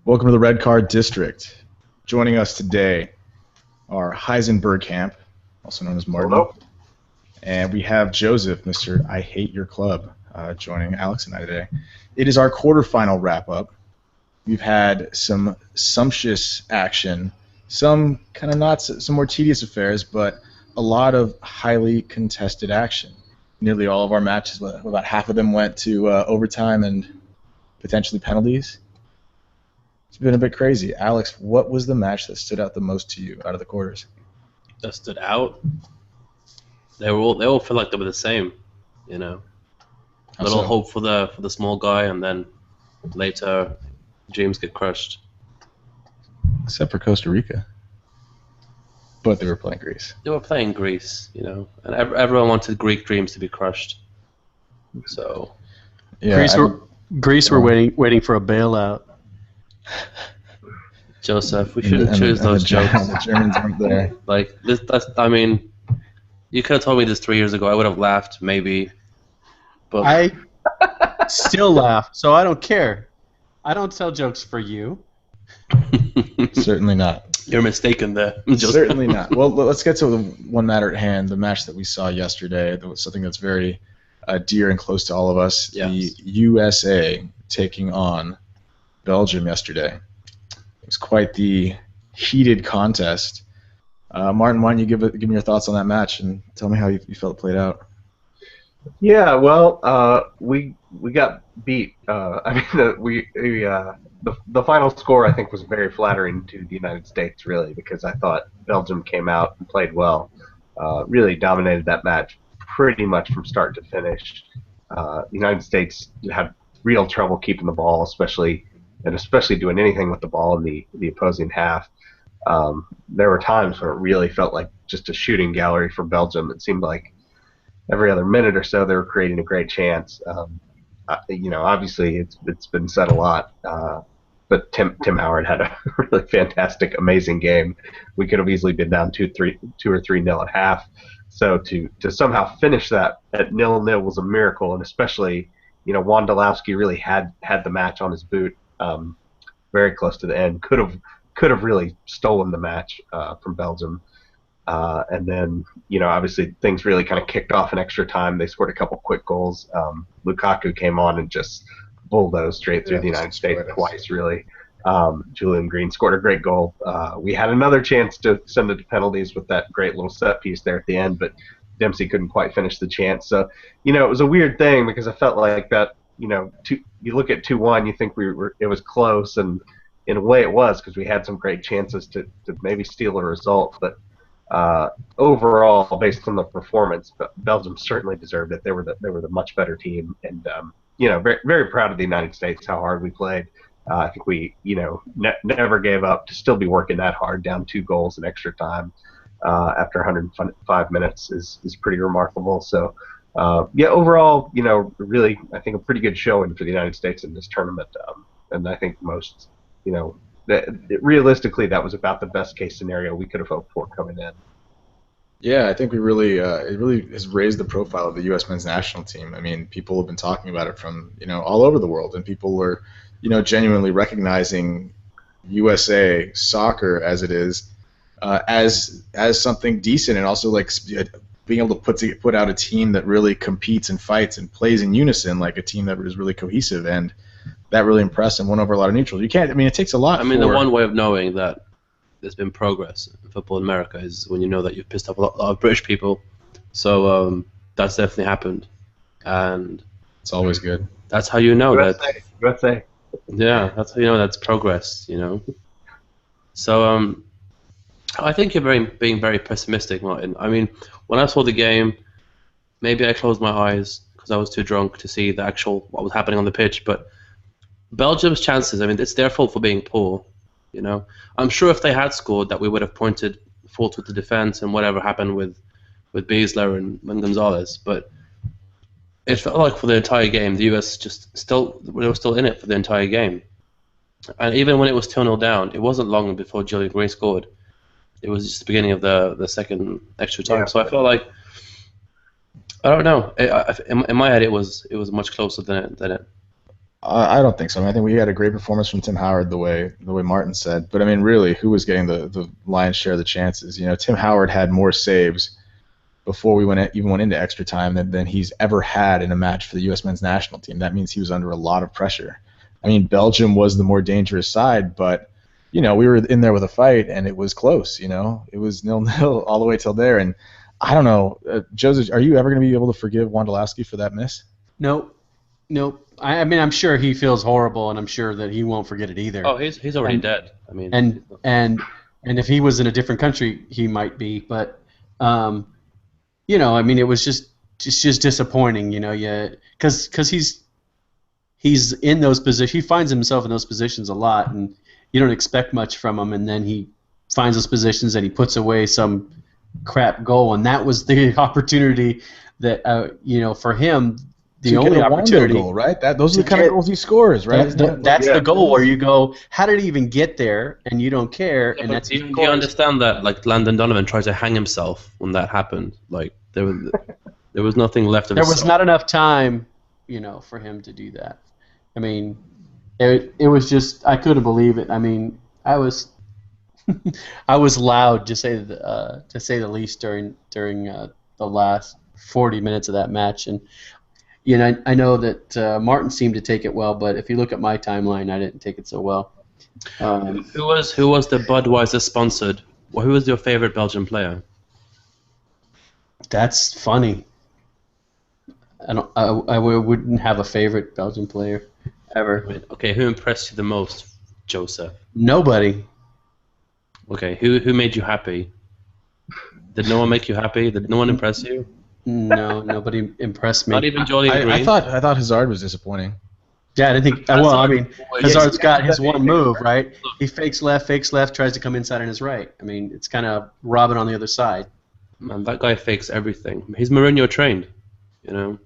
Welcome to the Red Card District. Joining us today are Heisenberg Camp, also known as Martin. Hello. And we have Joseph, Mr. I Hate Your Club, joining Alex and I today. It is our quarterfinal wrap-up. We've had some sumptuous action, some kind of not, some more tedious affairs, but a lot of highly contested action. Nearly all of our matches, about half of them went to overtime and potentially penalties. It's been a bit crazy. Alex, what was the match that stood out the most to you out of the quarters? That stood out? They all felt like they were the same, you know. How Little so? hope for the small guy, and then later dreams get crushed. Except for Costa Rica. But they were playing Greece. They were playing Greece, you know, and everyone wanted Greek dreams to be crushed. So Yeah, Greece were waiting for a bailout. Joseph, we shouldn't choose those jokes. The Germans weren't there. Like this, I mean, you could have told me this 3 years ago. I would have laughed, maybe. But I still laugh, so I don't care. I don't tell jokes for you. Certainly not. You're mistaken there. Joseph. Certainly not. Well, let's get to the one matter at hand, the match that we saw yesterday. That was something that's very dear and close to all of us. Yes. The USA taking on Belgium yesterday. It was quite the heated contest. Martin, why don't you give me your thoughts on that match and tell me how you felt it played out? Yeah, well, we got beat. I mean, the final score I think was very flattering to the United States, really, because I thought Belgium came out and played well, really dominated that match pretty much from start to finish. The United States had real trouble keeping the ball, especially doing anything with the ball in the opposing half. There were times where it really felt like just a shooting gallery for Belgium. It seemed like every other minute or so they were creating a great chance. Obviously it's been said a lot, but Tim Howard had a really fantastic, amazing game. We could have easily been down 2 or 3-0 at half. So to somehow finish that at 0-0 was a miracle, and especially Wondolowski really had the match on his boot, very close to the end. Could have really stolen the match from Belgium. And then, obviously things really kind of kicked off in extra time. They scored a couple quick goals. Lukaku came on and just bulldozed straight through the United States twice, really. Julian Green scored a great goal. We had another chance to send it to penalties with that great little set piece there at the end, but Dempsey couldn't quite finish the chance. So, it was a weird thing because I felt like that, you look at 2-1, you think it was close, and in a way it was because we had some great chances to maybe steal a result, but overall, based on the performance, Belgium certainly deserved it. They were the much better team, and very, very proud of the United States, how hard we played. I think we never gave up. To still be working that hard, down 2 goals in extra time after 105 minutes is pretty remarkable. So overall, really I think a pretty good showing for the United States in this tournament, and I think most realistically, that was about the best case scenario we could have hoped for coming in. Yeah, I think it really has raised the profile of the U.S. men's national team. I mean, people have been talking about it from all over the world, and people were genuinely recognizing USA soccer as it is as something decent, and also like being able to put out a team that really competes and fights and plays in unison, like a team that is really cohesive, and that really impressed and won over a lot of neutrals. You can't. I mean, it takes a lot. The one way of knowing that there's been progress in football in America is when you know that you've pissed off a lot of British people. So that's definitely happened, and it's always good. That's how you know USA. Yeah, that's how you know that's progress. So I think you're being very pessimistic, Martin. I mean, when I saw the game, maybe I closed my eyes because I was too drunk to see what was happening on the pitch, but Belgium's chances, it's their fault for being poor, I'm sure if they had scored that we would have pointed fault with the defense and whatever happened with Beasler and Gonzalez, but it felt like for the entire game the US they were still in it for the entire game. And even when it was 2-0 down, it wasn't long before Julian Green scored. It was just the beginning of the second extra time. Yeah. So I felt like, I don't know. In my head, it was much closer than it I don't think so. I mean, I think we had a great performance from Tim Howard, the way Martin said. But I mean, really, who was getting the lion's share of the chances? You know, Tim Howard had more saves before we even went into extra time than he's ever had in a match for the U.S. men's national team. That means he was under a lot of pressure. I mean, Belgium was the more dangerous side, but you know, we were in there with a fight, and it was close. You know, it was 0-0 all the way till there. And I don't know, Joseph, are you ever going to be able to forgive Wondolowski for that miss? Nope. Nope. I mean, I'm sure he feels horrible, and I'm sure that he won't forget it either. Oh, he's already dead. I mean, and if he was in a different country, he might be. But you know, I mean, it was just disappointing. You know, because he's in those positions. He finds himself in those positions a lot, and you don't expect much from him, and then he finds those positions and he puts away some crap goal, and that was the opportunity that you know, for him. The only opportunity, goal, right? Those are the kind of goals he scores, right? That's the goal where you go, how did he even get there? And you don't care. Yeah, and that's do you understand that? Like Landon Donovan tried to hang himself when that happened. Like there was nothing left of. There was not enough time, you know, for him to do that. I mean, it was just, I couldn't believe it. I mean, I was I was loud to say the least during the last 40 minutes of that match. And you know, I know that Martin seemed to take it well, but if you look at my timeline, I didn't take it so well. Who was the Budweiser sponsored? Well, who was your favorite Belgian player? That's funny. I wouldn't have a favorite Belgian player ever. Okay, who impressed you the most, Joseph? Nobody. Okay, who made you happy? Did no one make you happy? Did no one impress you? No, nobody impressed me. Not even Jolly Green? I thought Hazard was disappointing. Yeah, I didn't think. Well, I mean, Hazard's got his one move, right? He fakes left, tries to come inside on his right. I mean, it's kind of Robin on the other side. Man, that guy fakes everything. He's Mourinho trained, you know.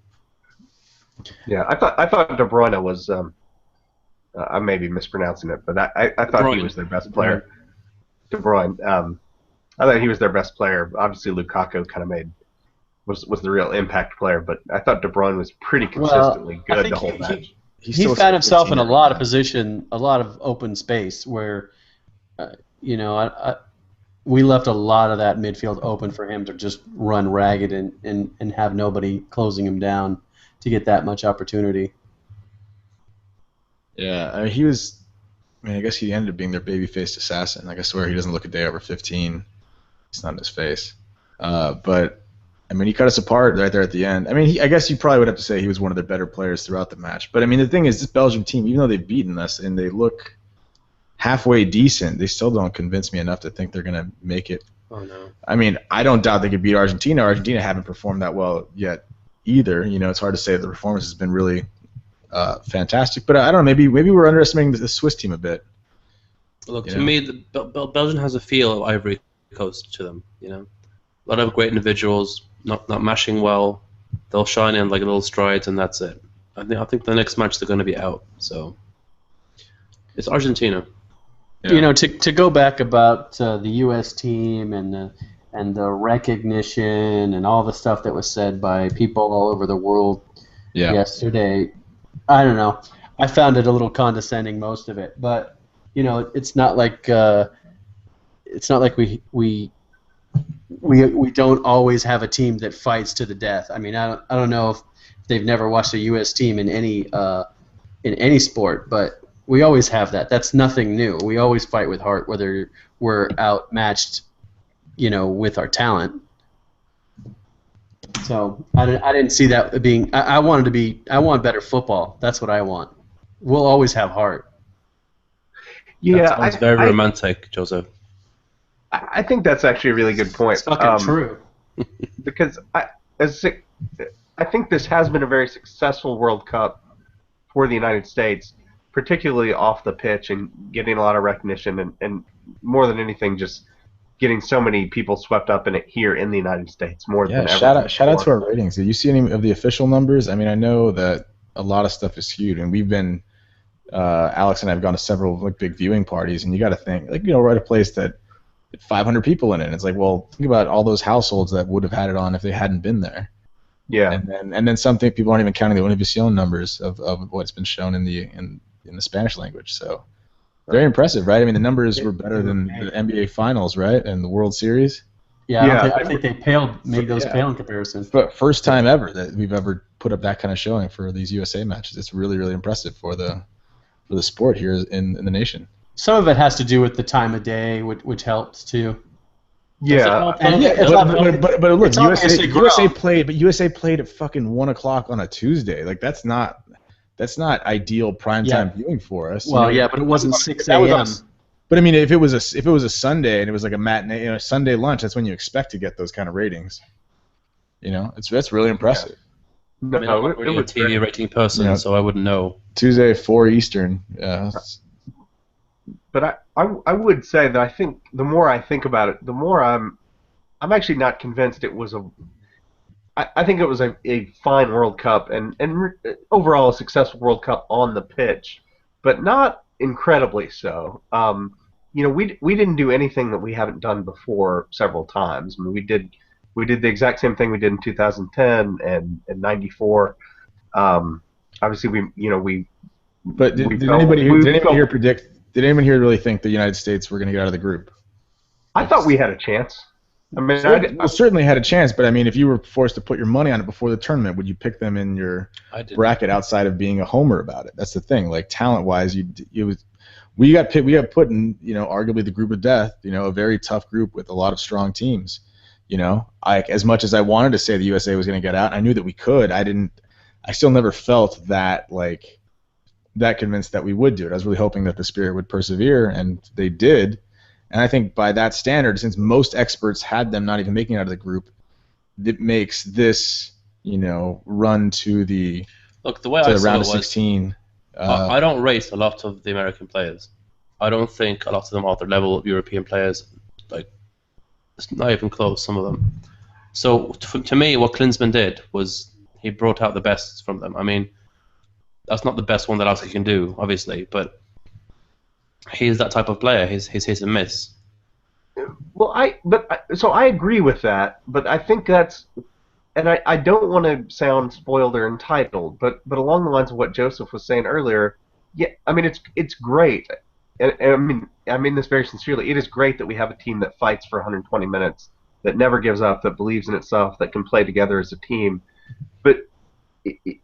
Yeah, I thought De Bruyne was. I may be mispronouncing it, but I thought he was their best player. De Bruyne. I thought he was their best player. Obviously, Lukaku kind of was the real impact player, but I thought De Bruyne was pretty consistently good the whole match. He found himself in a lot of position, a lot of open space where, you know, we left a lot of that midfield open for him to just run ragged and have nobody closing him down to get that much opportunity. Yeah, I mean, he was. I mean, I guess he ended up being their baby-faced assassin. Like, I swear he doesn't look a day over 15. It's not in his face. But I mean, he cut us apart right there at the end. I mean, I guess you probably would have to say he was one of their better players throughout the match. But I mean, the thing is, this Belgium team, even though they've beaten us and they look halfway decent, they still don't convince me enough to think they're going to make it. Oh no. I mean, I don't doubt they could beat Argentina. Argentina haven't performed that well yet either. You know, it's hard to say the performance has been really fantastic. But I don't know, maybe we're underestimating the Swiss team a bit. Look, to me, Belgium has a feel of Ivory Coast to them. You know, a lot of great individuals, not mashing well. They'll shine in like little strides, and that's it. I think the next match they're going to be out. So it's Argentina. Yeah. You know, to go back about the U.S. team and the recognition and all the stuff that was said by people all over the world yesterday. I don't know. I found it a little condescending, most of it, but you know, it's not like we don't always have a team that fights to the death. I mean, I don't know if they've never watched a U.S. team in any sport, but we always have that. That's nothing new. We always fight with heart, whether we're outmatched, you know, with our talent. So I didn't see that being. I want better football. That's what I want. We'll always have heart. Yeah, that sounds very romantic, Joseph. I think that's actually a really good point. It's fucking true. Because I think this has been a very successful World Cup for the United States, particularly off the pitch and getting a lot of recognition and more than anything, just getting so many people swept up in it here in the United States more than ever. Shout out to our ratings. Did you see any of the official numbers? I mean, I know that a lot of stuff is skewed, and we've been Alex and I have gone to several like big viewing parties, and you got to think like, you know, we're at a place that 500 people in it. And it's like, well, think about all those households that would have had it on if they hadn't been there. Yeah. And then something people aren't even counting the Univision numbers of what's been shown in the Spanish language. So very impressive, right? I mean, the numbers were better than the NBA Finals, right, and the World Series. Yeah, Yeah. I think they made those pale in comparison. But first time ever that we've ever put up that kind of showing for these USA matches. It's really, really impressive for the sport here in the nation. Some of it has to do with the time of day, which helps too. Yeah. But look, it's obviously USA played at fucking 1 o'clock on a Tuesday. Like that's not ideal primetime viewing for us. Well, yeah, but it wasn't 6 a.m. But I mean, if it was a Sunday and it was like a matinee, Sunday lunch, that's when you expect to get those kind of ratings. That's really impressive. No, I mean, I'm not really a TV rating person, so I wouldn't know. Tuesday 4 Eastern. But I would say that I think the more I think about it, the more I'm actually not convinced it was I think it was a fine World Cup and overall a successful World Cup on the pitch, but not incredibly so. We didn't do anything that we haven't done before several times. I mean, we did the exact same thing we did in 2010 and '94. Obviously, we. But did anyone here really think the United States were going to get out of the group? I thought we had a chance. I mean, certainly had a chance, but I mean, if you were forced to put your money on it before the tournament, would you pick them in your bracket outside of being a homer about it? That's the thing. Like talent-wise, we got put in, arguably the group of death. A very tough group with a lot of strong teams. As much as I wanted to say the USA was going to get out, I knew that we could. I still never felt that convinced that we would do it. I was really hoping that the Spirit would persevere, and they did. And I think by that standard, since most experts had them not even making it out of the group, it makes this, run to the round of 16. I don't rate a lot of the American players. I don't think a lot of them are the level of European players. Like, it's not even close, some of them. So to me, what Klinsmann did was he brought out the best from them. I mean, that's not the best one that Alex can do, obviously, but he's that type of player. He's hit and miss. Well, I agree with that, but I think that's, and I don't want to sound spoiled or entitled, but along the lines of what Joseph was saying earlier, yeah, I mean it's great, and I mean this very sincerely. It is great that we have a team that fights for 120 minutes, that never gives up, that believes in itself, that can play together as a team, but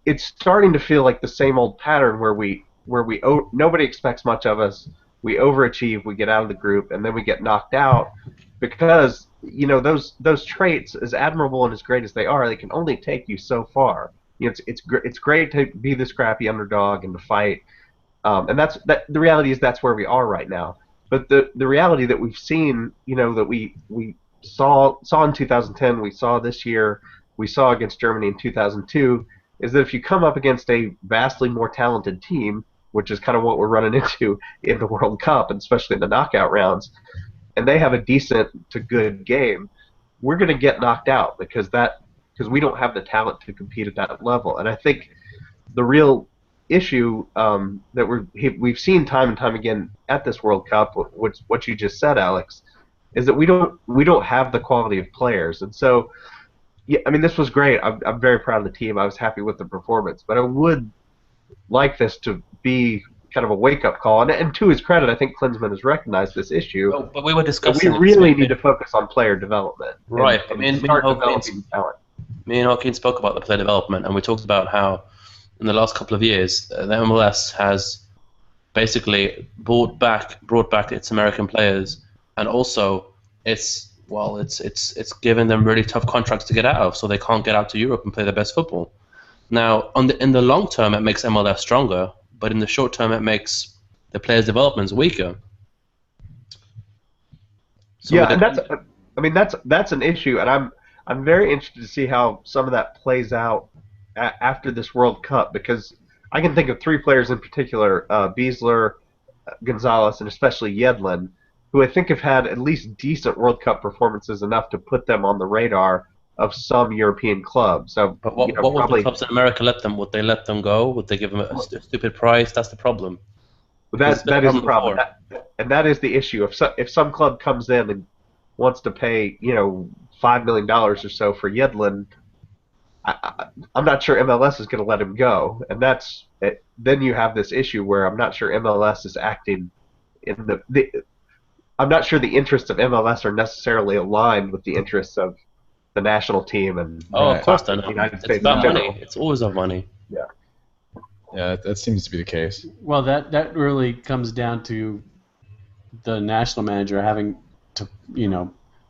it's starting to feel like the same old pattern where nobody expects much of us. We overachieve, we get out of the group, and then we get knocked out because those traits, as admirable and as great as they are, they can only take you so far. It's great to be the scrappy underdog and to fight, and the reality is that's where we are right now. But the reality that we've seen, that we saw in 2010, we saw this year, we saw against Germany in 2002, is that if you come up against a vastly more talented team, which is kind of what we're running into in the World Cup, and especially in the knockout rounds, and they have a decent to good game, we're going to get knocked out because we don't have the talent to compete at that level. And I think the real issue that we've seen time and time again at this World Cup, what you just said, Alex, is that we don't have the quality of players. And so, yeah, I mean, this was great. I'm very proud of the team. I was happy with the performance, but I would like this to be kind of a wake-up call. And to his credit, I think Klinsmann has recognized this issue. Oh, but we were discussing. We really need to focus on player development. Right. And start developing talent. Me and Joaquin spoke about the player development, and we talked about how in the last couple of years, the MLS has basically brought back its American players, and also it's given them really tough contracts to get out of, so they can't get out to Europe and play their best football. Now, in the long term, it makes MLS stronger, but in the short term, it makes the players' developments weaker. So yeah, and that's an issue, and I'm very interested to see how some of that plays out after this World Cup, because I can think of three players in particular, Beasler, Gonzalez, and especially Yedlin, who I think have had at least decent World Cup performances enough to put them on the radar of some European clubs. So, but what would the clubs in America let them? Would they let them go? Would they give them a stupid price? That's the problem. That is the problem, and that is the issue. If some club comes in and wants to pay $5 million or so for Yedlin, I'm not sure MLS is going to let him go, and that's it. Then you have this issue where I'm not sure MLS is acting in the I'm not sure the interests of MLS are necessarily aligned with the interests of the national team and Oh, of Right. course they're the not. United It's States in about general. money. It's always about money. Yeah. Yeah, that seems to be the case. Well, that really comes down to the national manager having to,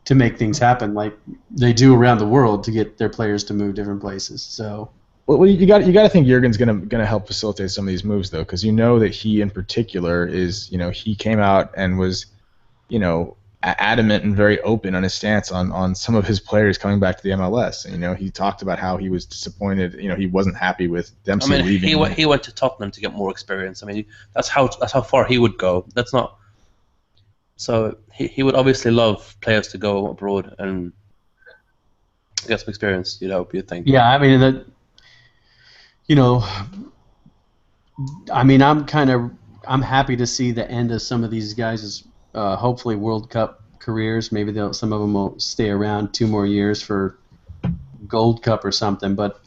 to make things happen like they do around the world to get their players to move different places. So, Well, you got to think Jurgen's gonna help facilitate some of these moves though, because you know that he in particular is he came out and was adamant and very open on his stance on some of his players coming back to the MLS. And, he talked about how he was disappointed. He wasn't happy with Dempsey I mean, leaving. he went to Tottenham to get more experience. I mean, that's how far he would go. That's not. So he would obviously love players to go abroad and get some experience. You'd think. yeah, I mean I'm happy to see the end of some of these guys' hopefully World Cup careers. Maybe some of them will stay around 2 more years for Gold Cup or something. But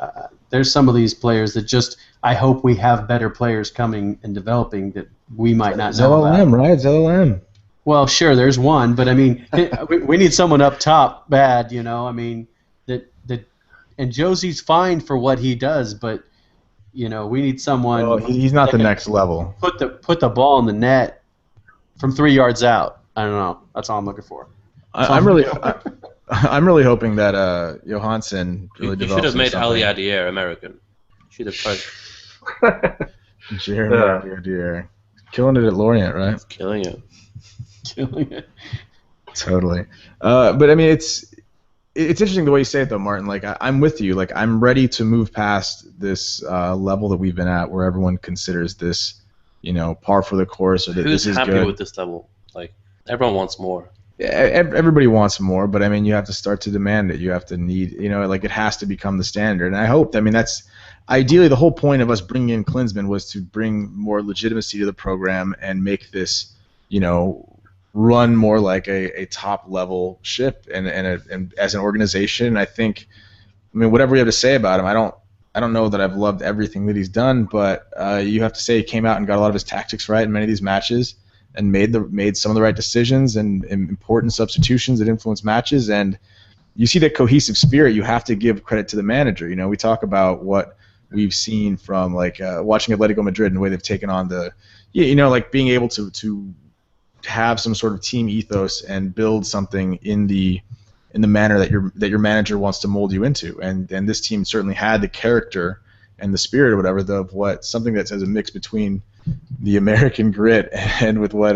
there's some of these players that I hope we have better players coming and developing that we might not know about. ZLM, right? ZLM. Well, sure, there's one, but I mean, we need someone up top bad. I mean, and Josie's fine for what he does, but we need someone. Well, he's not the next level. Put the ball in the net from 3 yards out. I don't know. That's all I'm looking for. I'm really hoping that Johansson really You develops. should have made something. Ali Adier American. Should have tried. Jeremy Adier. Killing it at Lorient, right? He's killing it. Killing it. Totally. But I mean, it's interesting the way you say it, though, Martin. Like, I'm with you. Like, I'm ready to move past this level that we've been at, where everyone considers this, par for the course, or that Who's this is happy good. with this level? Like, everyone wants more. Everybody wants more, but I mean, you have to start to demand it. You have to need, like, it has to become the standard. And I hope, I mean, that's ideally the whole point of us bringing in Klinsmann was to bring more legitimacy to the program and make this, run more like a top level ship and as an organization. And I think, I mean, whatever you have to say about him, I don't know that I've loved everything that he's done, but you have to say he came out and got a lot of his tactics right in many of these matches and made some of the right decisions and important substitutions that influence matches. And you see that cohesive spirit. You have to give credit to the manager. We talk about what we've seen from like watching Atletico Madrid and the way they've taken on like being able to have some sort of team ethos and build something in the manner that your manager wants to mold you into. And this team certainly had the character and the spirit or whatever of what something that has a mix between the American grit and with what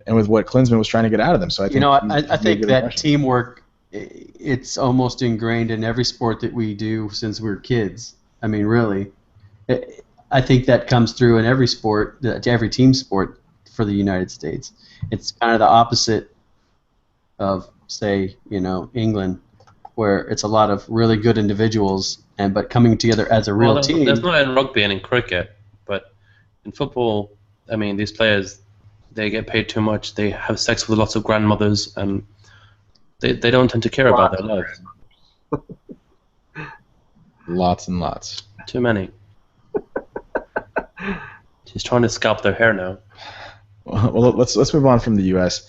Klinsmann was trying to get out of them. So I think I think that teamwork, it's almost ingrained in every sport that we do since we were kids. I mean, really, I think that comes through in every sport, every team sport for the United States. It's kind of the opposite of, say, England, where it's a lot of really good individuals but coming together as a real team. There's not in rugby and in cricket, but in football, I mean, these players, they get paid too much. They have sex with lots of grandmothers, and they don't tend to care about their lives. Lots and lots. Too many. She's trying to scalp their hair now. Well, let's move on from the U.S.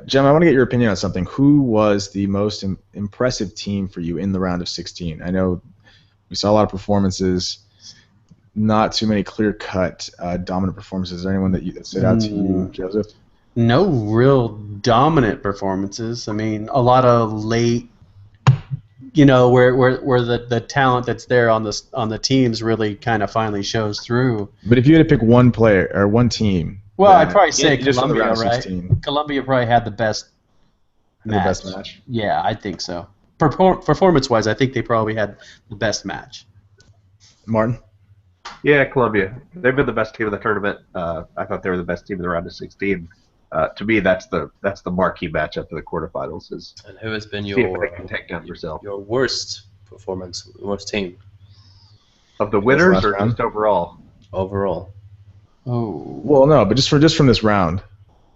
Jem, I want to get your opinion on something. Who was the most impressive team for you in the round of 16? I know we saw a lot of performances, not too many clear-cut dominant performances. Is there anyone that stood out to you, Joseph? No real dominant performances. I mean, a lot of late, where the talent that's there on the teams really kind of finally shows through. But if you had to pick one player or one team, well, I'd probably say just from the Colombia, round of right? 16. Colombia probably had the best match. The best match. Yeah, I think so. Performance-wise, I think they probably had the best match. Martin? Yeah, Colombia. They've been the best team in the tournament. I thought they were the best team in the round of 16. To me, that's the marquee matchup for the quarterfinals. And who has been See if they can take down Brazil. your worst performance, worst team Of the winners last or round? just overall? overall? Oh. Well, no, but just from this round.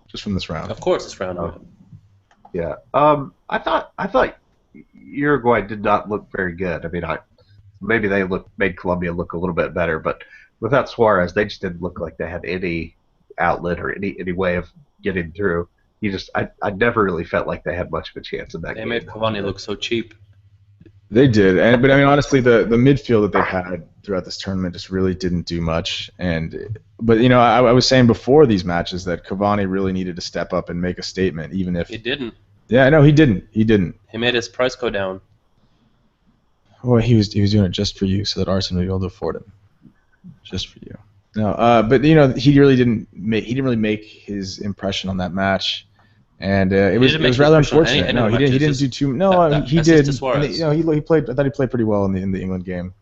Just from this round. Of course, it's round one. Yeah. I thought Uruguay did not look very good. I mean, maybe they made Colombia look a little bit better, but without Suarez, they just didn't look like they had any outlet or any way of getting through. I never really felt like they had much of a chance in that They game. made Cavani look so cheap. They did, but I mean, honestly, the midfield that they've had throughout this tournament just really didn't do much. But you know, I was saying before these matches that Cavani really needed to step up and make a statement, even if He didn't. Yeah, no, he didn't. He didn't. He made his price go down. Well, he was doing it just for you, so that Arsenal would be able to afford him, just for you. No, but you know, he didn't really make his impression on that match. And it was rather unfortunate. No, he didn't do too. No, he did. He played. I thought he played pretty well in the England game.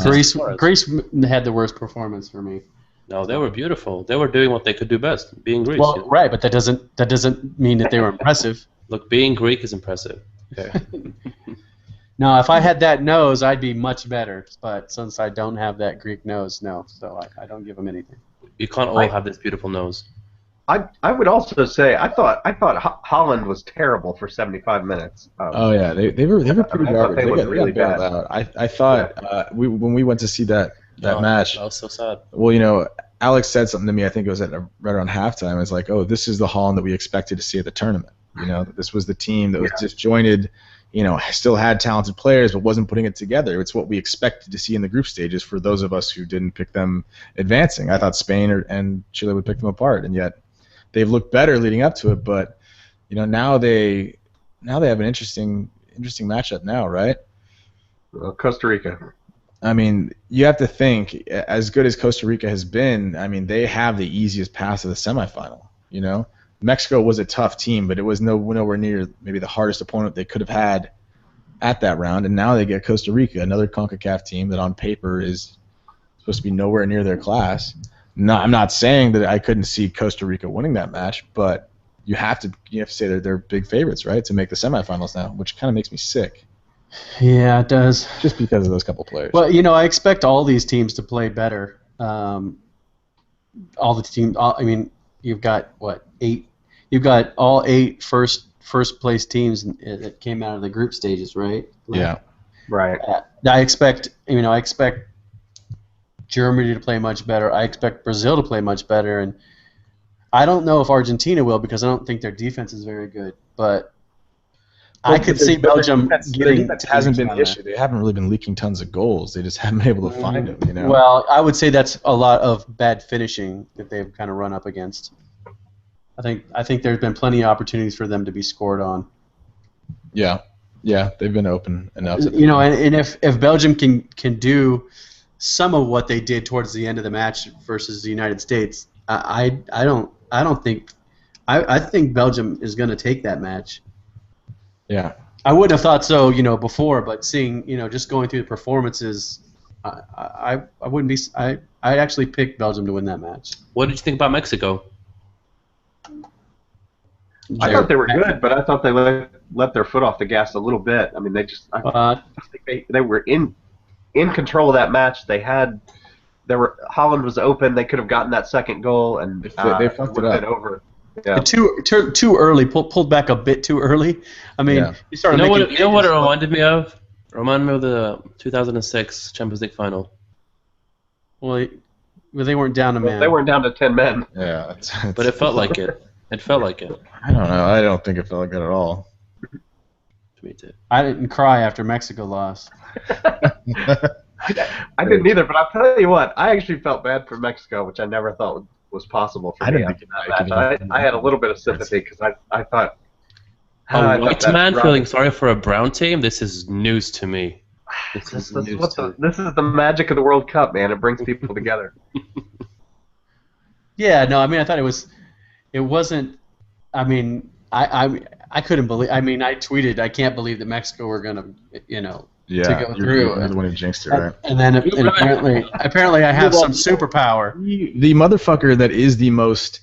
Greece had the worst performance for me. No, they were beautiful. They were doing what they could do best, being Greece. Well, right, but that doesn't mean that they were impressive. Look, being Greek is impressive. Okay. No, if I had that nose, I'd be much better. But since I don't have that Greek nose, no, so I don't give them anything. You can't all have this beautiful nose. I would also say I thought Holland was terrible for 75 minutes. Oh yeah, they were pretty garbage. They got really bailed bad. out. I thought when we went to see that match. That was so sad. Well, you know, Alex said something to me. I think it was right around halftime. It's like, oh, this is the Holland that we expected to see at the tournament. You know, this was the team that was disjointed. You know, still had talented players, but wasn't putting it together. It's what we expected to see in the group stages for those of us who didn't pick them advancing. I thought Spain and Chile would pick them apart, and yet they've looked better leading up to it. But you know, now they have an interesting matchup now, right? Costa Rica. I mean, you have to think, as good as Costa Rica has been, I mean, they have the easiest path to the semifinal. You know, Mexico was a tough team, but it was nowhere near maybe the hardest opponent they could have had at that round. And now they get Costa Rica, another CONCACAF team that on paper is supposed to be nowhere near their class. No, I'm not saying that I couldn't see Costa Rica winning that match, but you have to say that they're big favorites, right, to make the semifinals now, which kind of makes me sick. Yeah, it does. Just because of those couple players. Well, you know, I expect all these teams to play better. All the teams. I mean, you've got what 8? You've got all 8 first place teams that came out of the group stages, right? Yeah. Right. I expect Germany to play much better. I expect Brazil to play much better, and I don't know if Argentina will because I don't think their defense is very good. But I could see Belgium getting. That hasn't been the issue. They haven't really been leaking tons of goals. They just haven't been able to find them. You know. Well, I would say that's a lot of bad finishing that they've kind of run up against. I think there's been plenty of opportunities for them to be scored on. Yeah, they've been open enough. You know, and if Belgium can do some of what they did towards the end of the match versus the United States, I think Belgium is going to take that match. Yeah. I wouldn't have thought so, before, but seeing, just going through the performances, I wouldn't be. I'd actually pick Belgium to win that match. What did you think about Mexico? I thought they were good, but I thought they let their foot off the gas a little bit. I mean, I think they were in control of that match. Holland was open. They could have gotten that second goal, and they fucked it up. Over. Yeah. Too early. Pulled back a bit too early. I mean, you started. You know what it reminded me of? It reminded me of the 2006 Champions League final. Well, they weren't down to men. They weren't down to 10 men. Yeah, but it felt like it. It felt like it. I don't know. I don't think it felt like that at all. Me too. I didn't cry after Mexico lost. I didn't either, but I'll tell you what. I actually felt bad for Mexico, which I never thought was possible for me. I had a little bit of sympathy because I thought. A white man feeling sorry for a brown team? This is news to me. This is the magic of the World Cup, man. It brings people together. Yeah, no, I mean, I thought it wasn't. I mean, I couldn't believe. I mean, I tweeted, I can't believe that Mexico were gonna, to go through. You're the one who jinxed it, right? And then apparently I have some superpower. The motherfucker that is the most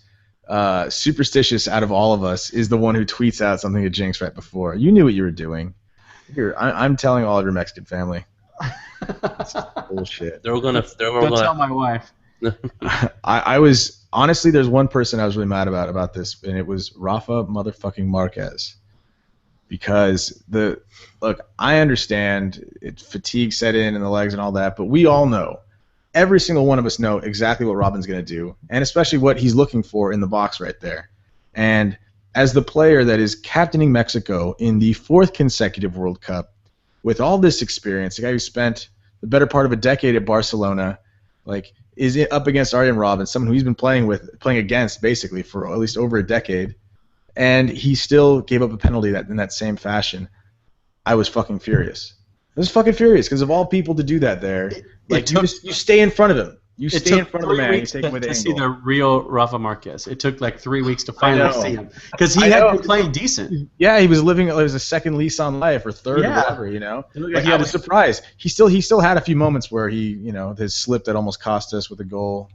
superstitious out of all of us is the one who tweets out something to jinx right before. You knew what you were doing. I'm telling all of your Mexican family. That's bullshit. Don't tell my wife. I was honestly, there's one person I was really mad about this, and it was Rafa motherfucking Marquez, because I understand fatigue set in the legs and all that, but we all know, every single one of us know exactly what Robin's going to do, and especially what he's looking for in the box right there. And as the player that is captaining Mexico in the 4th consecutive World Cup, with all this experience, the guy who spent the better part of a decade at Barcelona, is up against Arjen Robben, someone who he's been playing against basically for at least over a decade, and he still gave up a penalty in that same fashion. I was fucking furious. I was fucking furious because of all people to do that there. You stay in front of him. You stay in front of the man. You take away the to angle. see the real Rafa Marquez. It took 3 weeks to finally see him because he had been playing decent. Yeah, he was living. It was a second lease on life or third or whatever. I was surprised. He still had a few moments where he his slip that almost cost us with a goal.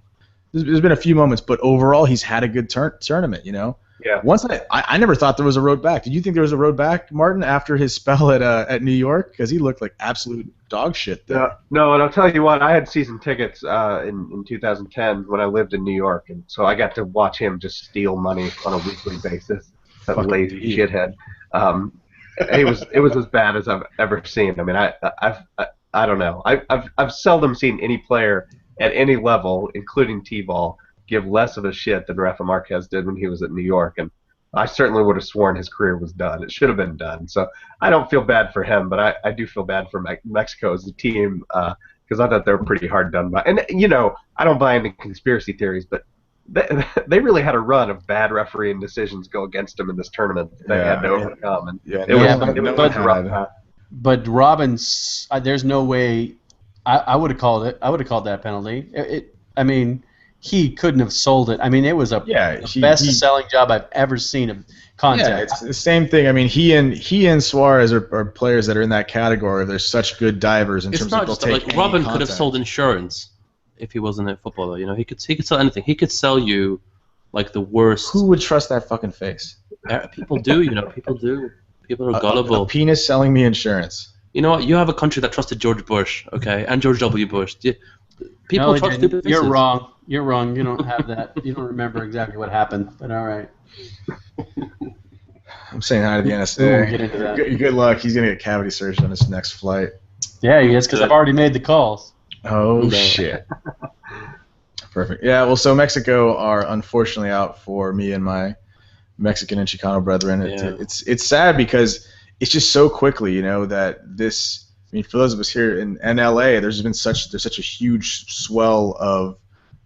There's been a few moments, but overall he's had a good tournament. Yeah. Once I never thought there was a road back. Did you think there was a road back, Martin, after his spell at New York? Because he looked like absolute dog shit there. No, and I'll tell you what, I had season tickets in 2010 when I lived in New York, and so I got to watch him just steal money on a weekly basis. That lazy shithead. It was as bad as I've ever seen. I mean, I don't know. I've seldom seen any player at any level, including T-ball, give less of a shit than Rafa Marquez did when he was at New York, and I certainly would have sworn his career was done. It should have been done. So I don't feel bad for him, but I do feel bad for Mexico as a team because I thought they were pretty hard done by. And I don't buy into conspiracy theories, but they really had a run of bad refereeing decisions go against them in this tournament. They had to overcome, and it was a rough path. But Robbins, there's no way. I would have called it. I would have called that penalty. I mean, he couldn't have sold it. I mean, it was the best-selling job I've ever seen of contact. Yeah, it's the same thing. I mean, he and Suarez are players that are in that category. They're such good divers in terms of they'll take any Robin contact. could have sold insurance if he wasn't a footballer. He could sell anything. He could sell you the worst. Who would trust that fucking face? People do. People do. People are gullible. A penis selling me insurance. You know what? You have a country that trusted George Bush, okay, and George W. Bush. People trust stupid faces. You're wrong. You're wrong. You don't have that. You don't remember exactly what happened, but all right. I'm saying hi to the NSA. We won't get into that. Good luck. He's going to get cavity surgery on his next flight. Yeah, he is, because I've already made the calls. Oh, shit. Perfect. Yeah, well, so Mexico are unfortunately out for me and my Mexican and Chicano brethren. It's sad because it's just so quickly, that this. I mean, for those of us here in LA, there's such a huge swell of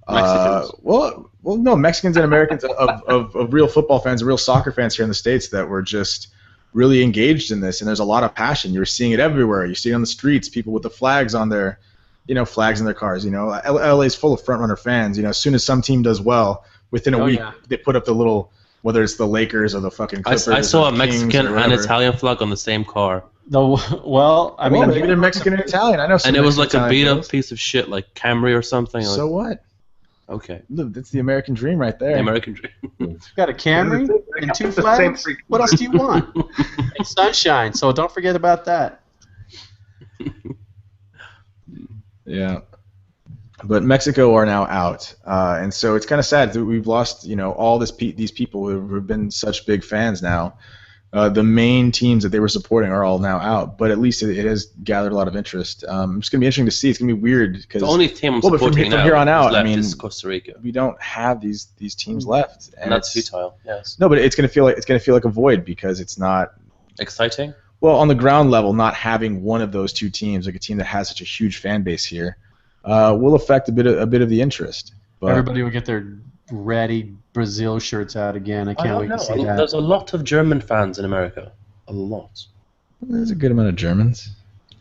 Mexicans. No, Mexicans and Americans of real football fans and real soccer fans here in the States that were just really engaged in this, and there's a lot of passion. You're seeing it everywhere. You see it on the streets, people with the flags on their, flags in their cars. LA is full of front runner fans. As soon as some team does well, within a week they put up the little, whether it's the Lakers or the fucking Clippers. I saw a Kings Mexican and Italian flag on the same car. Well, I mean, maybe they're Mexican and Italian. I know. And it was like a beat up piece of shit, like Camry or something. So what? Okay. Look, that's the American dream right there. The American dream. You've got a Camry and 2 flags. What else do you want? And sunshine. So don't forget about that. Yeah. But Mexico are now out, and so it's kind of sad that we've lost, all these people who have been such big fans now. The main teams that they were supporting are all now out, but at least it has gathered a lot of interest. It's going to be interesting to see. It's going to be weird because the only team I'm supporting from here on out, is Costa Rica. We don't have these teams left, and that's futile. Yes. No, but it's going to feel like a void because it's not exciting. Well, on the ground level, not having one of those two teams, like a team that has such a huge fan base here, will affect a bit of the interest. But everybody will get their ratty Brazil shirts out again. I can't wait to see that. There's a lot of German fans in America. A lot. There's a good amount of Germans.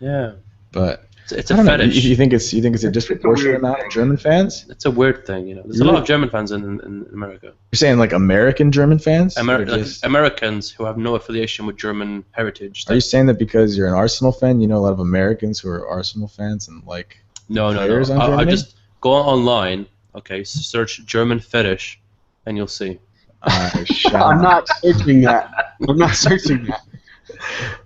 Yeah. But it's a fetish. You think it's a disproportionate amount of German fans? It's a weird thing, There's a lot of German fans in America. You're saying like American German fans? Americans who have no affiliation with German heritage. Are you saying that because you're an Arsenal fan, you know a lot of Americans who are Arsenal fans and like No. I just go online, search German fetish, and you'll see. I'm not searching that.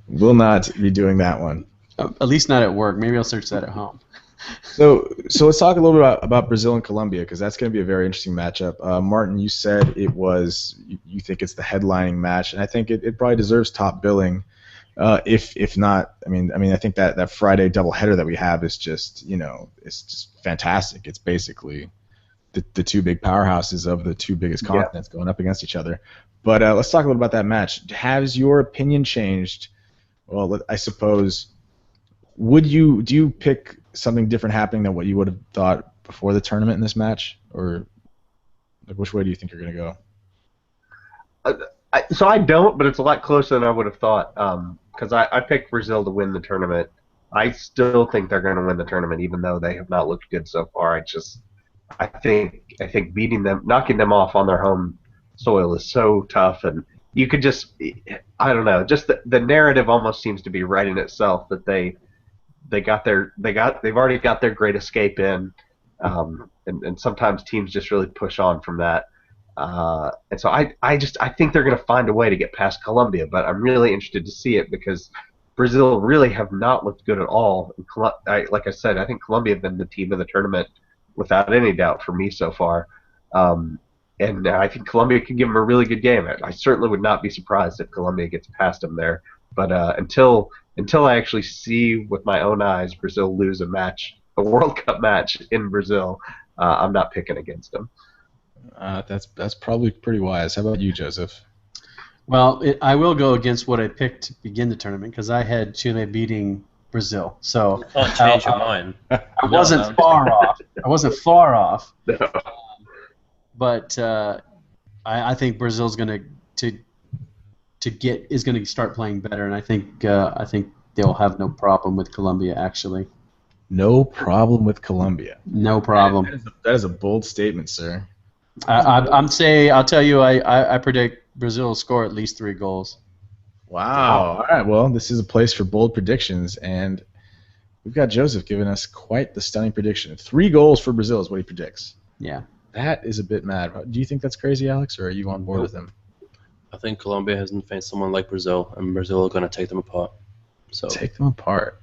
Will not be doing that one. At least not at work. Maybe I'll search that at home. So let's talk a little bit about Brazil and Colombia, because that's going to be a very interesting matchup. Martin, you said you think it's the headlining match, and I think it probably deserves top billing. If not, I think that Friday doubleheader that we have is just, it's just fantastic. It's basically the two big powerhouses of the two biggest continents going up against each other. But let's talk a little about that match. Has your opinion changed? Well, I suppose. Do you pick something different happening than what you would have thought before the tournament in this match, or which way do you think you're going to go? So I don't, but it's a lot closer than I would have thought. Because I picked Brazil to win the tournament. I still think they're going to win the tournament, even though they have not looked good so far. I think beating them, knocking them off on their home soil is so tough, and you could just, I don't know, just the narrative almost seems to be writing itself that they've already got their great escape in, and sometimes teams just really push on from that. And so I think they're going to find a way to get past Colombia, but I'm really interested to see it because Brazil really have not looked good at all. Like I said, I think Colombia have been the team of the tournament without any doubt for me so far. And I think Colombia can give them a really good game. I certainly would not be surprised if Colombia gets past them there. But until I actually see with my own eyes Brazil lose a World Cup match in Brazil, I'm not picking against them. That's probably pretty wise. How about you, Joseph? Well, I will go against what I picked to begin the tournament because I had Chile beating Brazil. So you can't change your mind. I wasn't far off. I wasn't far off. No. But I think Brazil's going to start playing better, and I think they'll have no problem with Colombia. Actually, no problem with Colombia. No problem. That is a bold statement, sir. I'll tell you, I predict Brazil will score at least 3 goals. Wow. All right. Well, this is a place for bold predictions, and we've got Joseph giving us quite the stunning prediction. 3 goals for Brazil is what he predicts. Yeah. That is a bit mad. Do you think that's crazy, Alex, or are you on board with him? I think Colombia hasn't faced someone like Brazil, and Brazil are going to take them apart. So take them apart.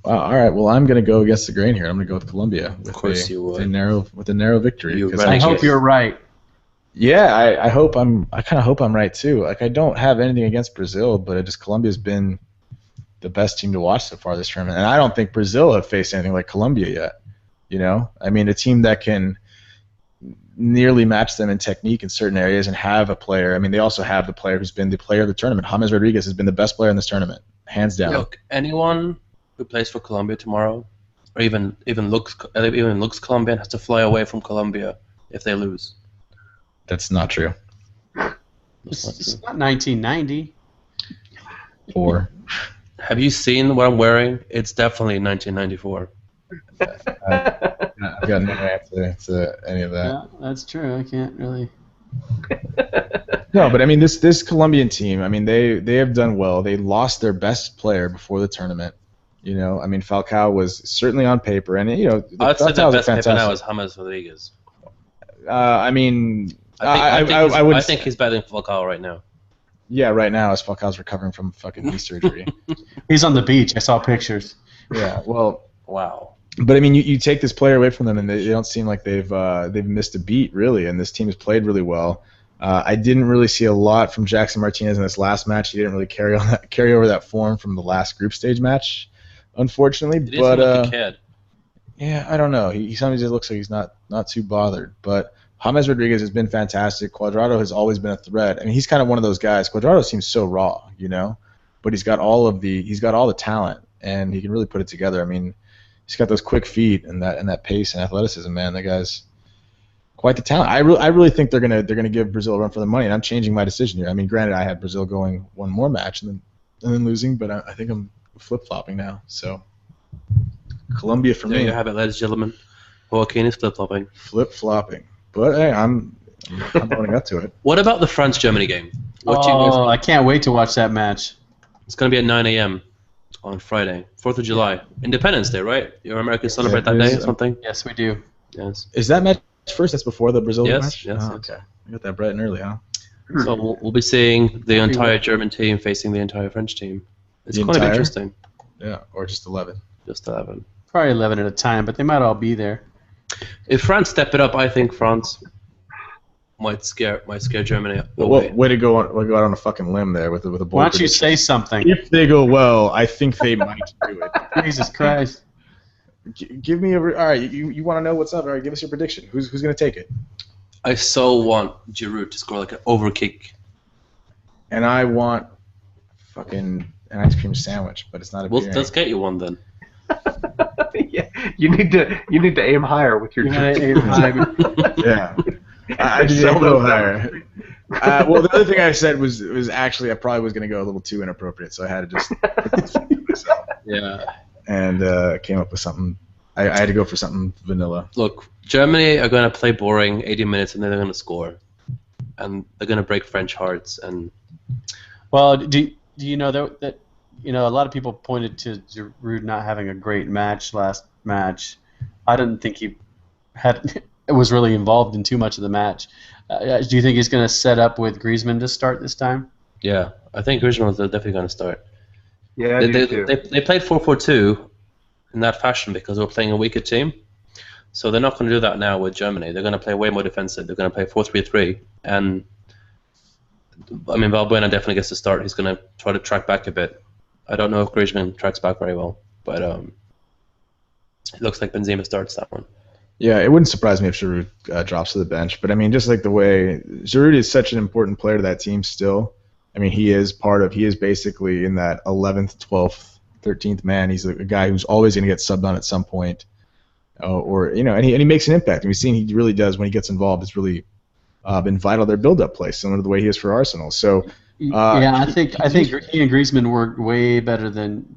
Wow. All right. Well, I'm going to go against the grain here. I'm going to go with Colombia. Of course you would. With a narrow victory. I hope you're right. Yeah, I kind of hope I'm right too. Like, I don't have anything against Brazil, but Colombia's been the best team to watch so far this tournament, and I don't think Brazil have faced anything like Colombia yet. A team that can nearly match them in technique in certain areas and have a player. They also have the player who's been the player of the tournament. James Rodriguez has been the best player in this tournament, hands down. Look, anyone who plays for Colombia tomorrow, or even looks Colombian, has to fly away from Colombia if they lose. That's not true. It's not 1990. Or have you seen what I'm wearing? It's definitely 1994. I've got no answer to any of that. Yeah, that's true. I can't really. No, but this Colombian team, they have done well. They lost their best player before the tournament. Falcao was certainly on paper, and I'd say the best player now is James Rodriguez. I think he's better than Falcao right now. Yeah, right now, as Falcao's recovering from fucking knee surgery. He's on the beach. I saw pictures. Yeah, well, wow. But you take this player away from them, and they don't seem like they've missed a beat really, and this team has played really well. I didn't really see a lot from Jackson Martinez in this last match. He didn't really carry over that form from the last group stage match, unfortunately. He doesn't look like a kid. Yeah, I don't know. He sometimes just looks like he's not too bothered. But James Rodriguez has been fantastic. Cuadrado has always been a threat. He's kind of one of those guys. Cuadrado seems so raw, but he's got all the talent, and he can really put it together. He's got those quick feet and that pace and athleticism, man. That guy's quite the talent. I really think they're gonna give Brazil a run for the money, and I'm changing my decision here. Granted, I had Brazil going one more match and then losing, but I think I'm flip-flopping now. So Colombia for me. There you have it, ladies and gentlemen. Joaquin is flip-flopping. Flip-flopping, but hey, I'm owning up to it. What about the France-Germany game? I can't wait to watch that match. It's gonna be at 9 a.m. on Friday, 4th of July, Independence Day, right? Your Americans celebrate that day or something? Yes, we do. Yes. Is that match first? That's before the Brazil match? Yes. Okay. I got that bright and early, huh? So we'll be seeing the entire German team facing the entire French team. It's going to be interesting. Yeah, or just 11. Just 11. probably 11 at a time, but they might all be there. If France step it up, I think France might scare Germany away. Way to go out on a fucking limb there with a bold Why don't you prediction. say something? If they go well, I think they might do it. Jesus Christ. Give me all right. You want to know what's up? All right, give us your prediction. Who's going to take it? I so want Giroud to score like an overkick. And I want fucking an ice cream sandwich, but it's not a Well, beer. let's get you one then. Yeah, you need to aim higher with your. Yeah, I did Sell go those higher. Well, the other thing I said was actually I probably was going to go a little too inappropriate, so I had to just myself. Yeah. And came up with something. I had to go for something vanilla. Look, Germany are going to play boring 80 minutes and then they're going to score. And they're going to break French hearts. And Well, do you know that a lot of people pointed to Giroud not having a great match last match. I didn't think he was really involved in too much of the match. Do you think he's going to set up with Griezmann to start this time? yeah, I think Griezmann is definitely going to start. Yeah, I do too. They played 4-4-2 in that fashion because they were playing a weaker team. So they're not going to do that now with Germany. They're going to play way more defensive. They're going to play 4-3-3. And, I mean, Valbuena definitely gets to start. He's going to try to track back a bit. I don't know if Griezmann tracks back very well, but it looks like Benzema starts that one. Yeah, it wouldn't surprise me if Giroud drops to the bench. But, I mean, just like the way Giroud is such an important player to that team still. I mean, he is basically in that 11th, 12th, 13th man. He's a guy who's always going to get subbed on at some point. And he makes an impact. And we've seen he really does when he gets involved. It's really been vital to their build-up play, similar to the way he is for Arsenal. So, I think he and Griezmann worked way better than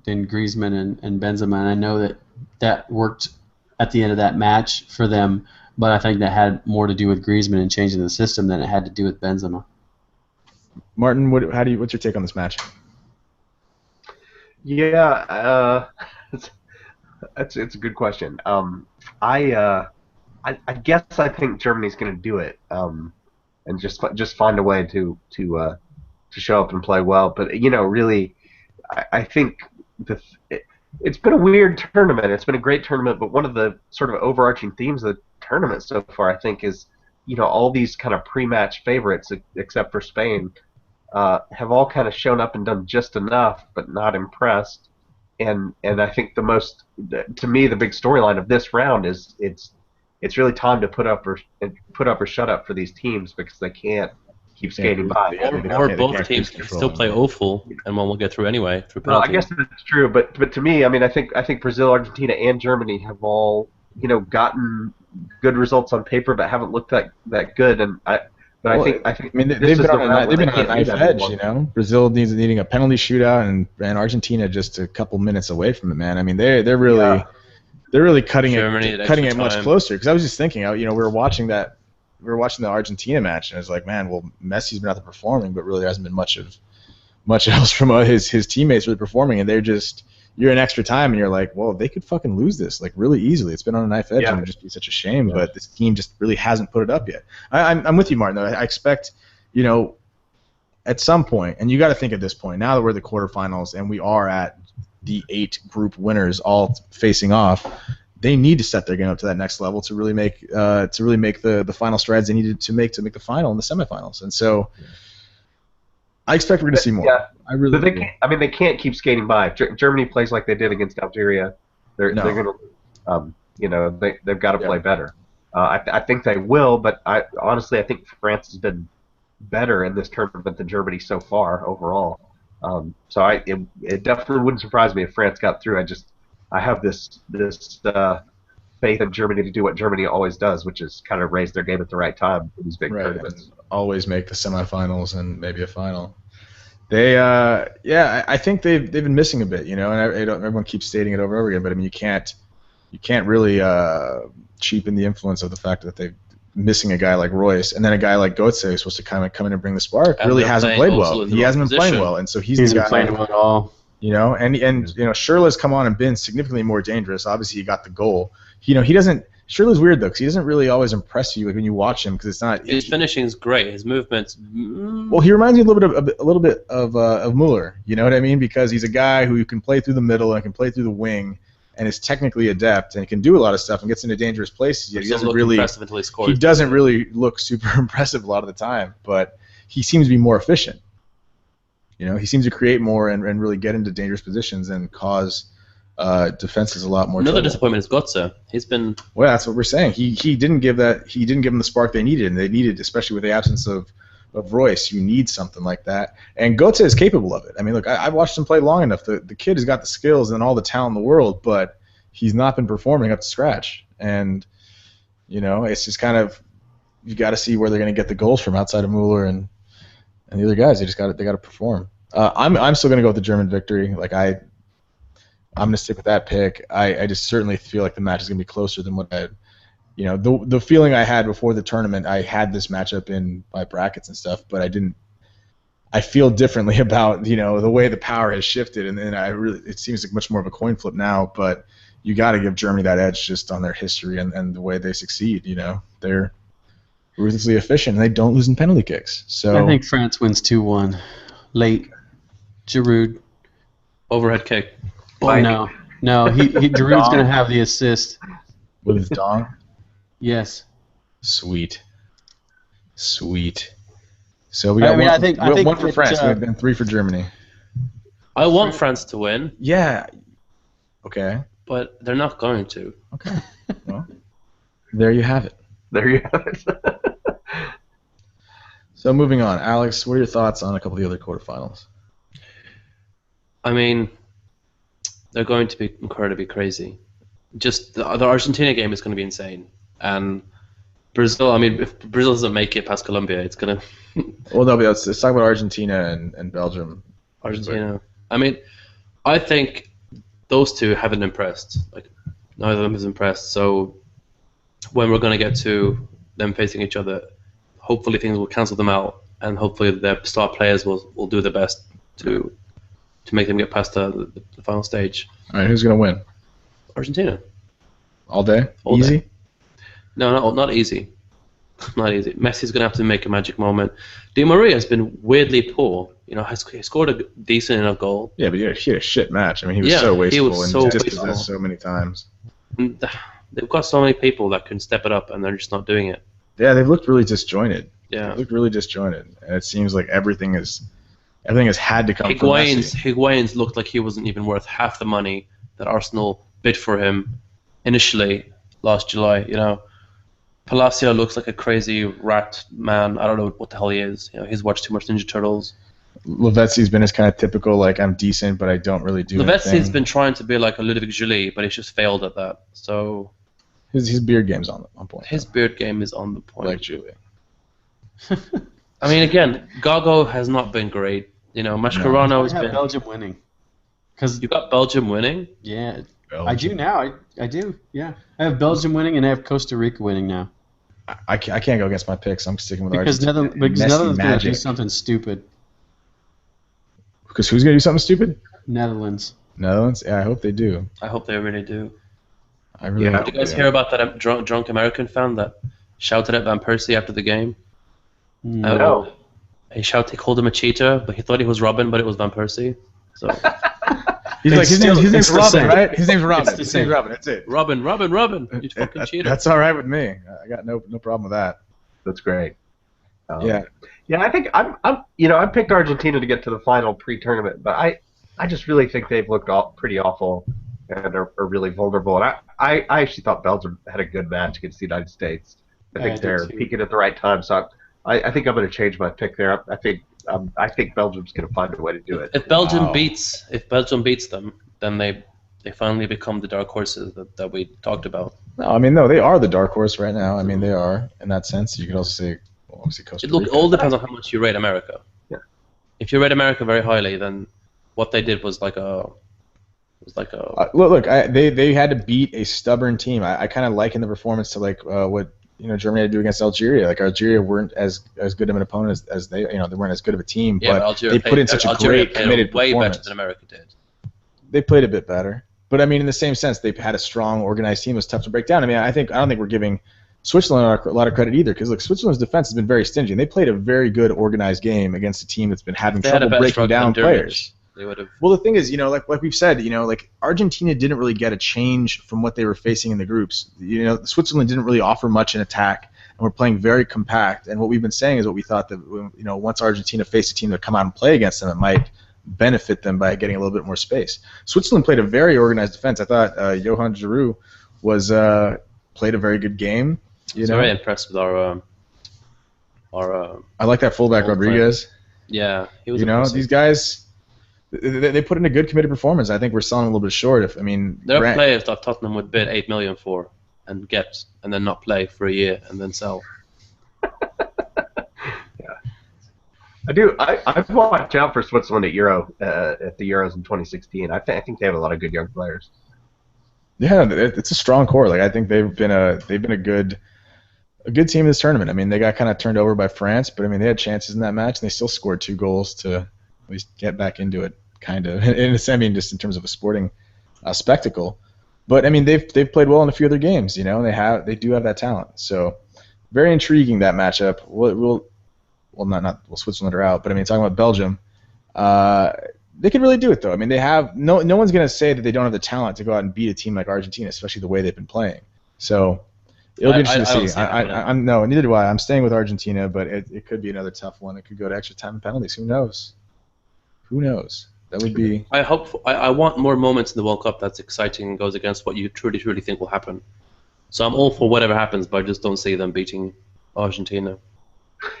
Griezmann and Benzema, and I know that worked at the end of that match for them. But I think that had more to do with Griezmann and changing the system than it had to do with Benzema. Martin, what's your take on this match? Yeah, it's a good question. I guess I think Germany's going to do it, and just find a way to show up and play well. But really, I think it's been a weird tournament. It's been a great tournament, but one of the sort of overarching themes of the tournament so far, I think, is all these kind of pre-match favorites, except for Spain, have all kind of shown up and done just enough, but not impressed. And I think to me, the big storyline of this round is it's really time to put up or shut up for these teams because they can't keep skating by. Or both teams can still play awful, and one will get through anyway through Well, penalty. I guess that's true, but to me, I mean, I think Brazil, Argentina, and Germany have all gotten good results on paper, but haven't looked that good. And I mean, they've been on a knife edge. Brazil needing a penalty shootout, and Argentina just a couple minutes away from it, man. I mean, they're really cutting it much closer. Because I was just thinking, we were watching the Argentina match, and it's like, man, well, Messi's been out there performing, but really there hasn't been much else from his teammates really performing, and you're in extra time, and you're like, well, they could fucking lose this like really easily. It's been on a knife edge, and it would just be such a shame. Yeah. But this team just really hasn't put it up yet. I'm with you, Martin. Though I expect, at some point, and you got to think at this point, now that we're the quarterfinals and we are at the 8 group winners all facing off, they need to set their game up to that next level to really make the final strides they needed to make the final and the semifinals. And so I expect we're going to see more. Yeah. I really. They can't keep skating by. Germany plays like they did against Algeria. They're going to, they've got to play better. I think they will, but honestly I think France has been better in this tournament than Germany so far overall. So it definitely wouldn't surprise me if France got through. I have this faith in Germany to do what Germany always does, which is kind of raise their game at the right time for these big tournaments. Always make the semifinals and maybe a final. I think they've been missing a bit, and everyone keeps stating it over and over again. But I mean, you can't really cheapen the influence of the fact that they're missing a guy like Royce, and then a guy like Götze who's supposed to come in and bring the spark. And really hasn't played well. He hasn't been playing well, and so he's the guy. Playing well at all. Schürrle's come on and been significantly more dangerous. Obviously, he got the goal. He doesn't. Schürrle's weird though, because he doesn't really always impress you when you watch him, because it's not. His finishing is great. His movements. Well, he reminds me a little bit of Mueller. You know what I mean? Because he's a guy who can play through the middle and can play through the wing, and is technically adept and can do a lot of stuff and gets into dangerous places. Yet he doesn't really. Until he scores. He doesn't really look super impressive a lot of the time, but he seems to be more efficient. You know, he seems to create more and really get into dangerous positions and cause defenses a lot more. Another trouble. disappointment is Götze. He's been. Well, that's what we're saying. He didn't give them the spark they needed, and they needed, especially with the absence of Royce. You need something like that, and Götze is capable of it. I mean, look, I've watched him play long enough. The kid has got the skills and all the talent in the world, but he's not been performing up to scratch. And you know, it's just kind of you got to see where they're going to get the goals from outside of Mueller and the other guys. They got to perform. I'm still going to go with the German victory. Like I'm going to stick with that pick. I just certainly feel like the match is going to be closer than what the feeling I had before the tournament. I had this matchup in my brackets and stuff, but I feel differently about the way the power has shifted, and it seems like much more of a coin flip now. But you got to give Germany that edge just on their history and the way they succeed. They're ruthlessly efficient and they don't lose in penalty kicks. So I think France wins 2-1. Late, Giroud. Overhead kick. Oh, no, Giroud's going to have the assist. with his dong. Yes. Sweet. So we got I think one for France and 3 for Germany. I want France to win. Yeah. Okay. But they're not going to. Okay. Well, there you have it. So moving on, Alex, what are your thoughts on a couple of the other quarterfinals? I mean, they're going to be incredibly crazy. Just the Argentina game is going to be insane, and Brazil. I mean, if Brazil doesn't make it past Colombia, it's going to. Well, no, but let's talk about Argentina and Belgium. Argentina. I mean, I think those two haven't impressed. Like, neither of them has impressed. So when we're going to get to them facing each other, hopefully things will cancel them out, and hopefully the star players will do their best to make them get past the final stage. All right, who's going to win? Argentina. All day? All Easy? day. No, not easy. Not easy. Messi's going to have to make a magic moment. Di Maria has been weirdly poor. He scored a decent enough goal. Yeah, but he had a shit match. I mean, he was so wasteful and dispossessed so many times. And they've got so many people that can step it up, and they're just not doing it. Yeah, they've looked really disjointed. Yeah. They look really disjointed, and it seems like everything has had to come from Messi. Higuain's looked like he wasn't even worth half the money that Arsenal bid for him initially last July. Palacio looks like a crazy rat man. I don't know what the hell he is. He's watched too much Ninja Turtles. Lavezzi's been his kind of typical, like, I'm decent, but I don't really do anything. Lavezzi's been trying to be like a Ludovic Julie, but he's just failed at that. So his beard game's on point. His beard game is on the point. Like Julie. I mean, again, Gago has not been great. Mascherano has been. Belgium winning. You got Belgium winning? Yeah. Belgium. I do now. I do, yeah. I have Belgium winning and I have Costa Rica winning now. I can't go against my picks. I'm sticking with Argentina. Because Netherlands going to do something stupid. Because who's going to do something stupid? Netherlands. Yeah, I hope they do. I hope they really do. I really hope Did you guys hear about that drunk American fan that shouted at Van Persie after the game? No. He called him a cheater, but he thought he was Robin, but it was Van Persie. So he's like, his name's Robin, right? His name's Robin. His name's Robin. That's it. Robin. You fucking cheater. That's all right with me. I got no problem with that. That's great. Yeah. Yeah, I think I picked Argentina to get to the final pre-tournament, but I just really think they've looked pretty awful and are really vulnerable. And I actually thought Belgium had a good match against the United States. I think they're peaking at the right time, so I think I'm going to change my pick there. I think Belgium's going to find a way to do it. If Belgium beats them, then they finally become the dark horses that we talked about. No, they are the dark horse right now. I mean, they are in that sense. You could also say, obviously, Costa Rica. It all depends on how much you rate America. Yeah. If you rate America very highly, then what they did was like a. Look, they had to beat a stubborn team. I kind of liken the performance to like what Germany had to do against Algeria. Like Algeria weren't as good of an opponent as they they weren't as good of a team, but they put in such a great committed way performance. Better than America did. They played a bit better, but I mean in the same sense they had a strong organized team. It was tough to break down. I mean I don't think we're giving Switzerland a lot of credit either, because look, Switzerland's defense has been very stingy, and they played a very good organized game against a team that's been having trouble breaking down players. They would have. Well, the thing is, like we've said, like Argentina didn't really get a change from what they were facing in the groups. Switzerland didn't really offer much in attack, and we're playing very compact. And what we've been saying is what we thought that once Argentina faced a team that would come out and play against them, it might benefit them by getting a little bit more space. Switzerland played a very organized defense. I thought Johan Giroud was played a very good game. I was very impressed with our. I like that fullback Rodriguez. Yeah, he was. These guys, they put in a good committed performance. I think we're selling a little bit short. There are players that Tottenham would bid $8 million for and get, and then not play for a year and then sell. Yeah, I do. I watch out for Switzerland at the Euros in 2016. I think they have a lot of good young players. Yeah, it's a strong core. Like I think they've been a good team in this tournament. I mean, they got kind of turned over by France, but I mean, they had chances in that match, and they still scored 2 goals to at least get back into it, kind of. And just in terms of a sporting spectacle. But I mean, they've played well in a few other games, and they do have that talent. So very intriguing, that matchup. Switzerland are out, but I mean, talking about Belgium, they can really do it though. I mean, they have no one's going to say that they don't have the talent to go out and beat a team like Argentina, especially the way they've been playing. So. It'll be interesting to see. No, neither do I. I'm staying with Argentina, but it could be another tough one. It could go to extra time and penalties. Who knows? That would be. I want more moments in the World Cup that's exciting and goes against what you truly think will happen. So I'm all for whatever happens, but I just don't see them beating Argentina.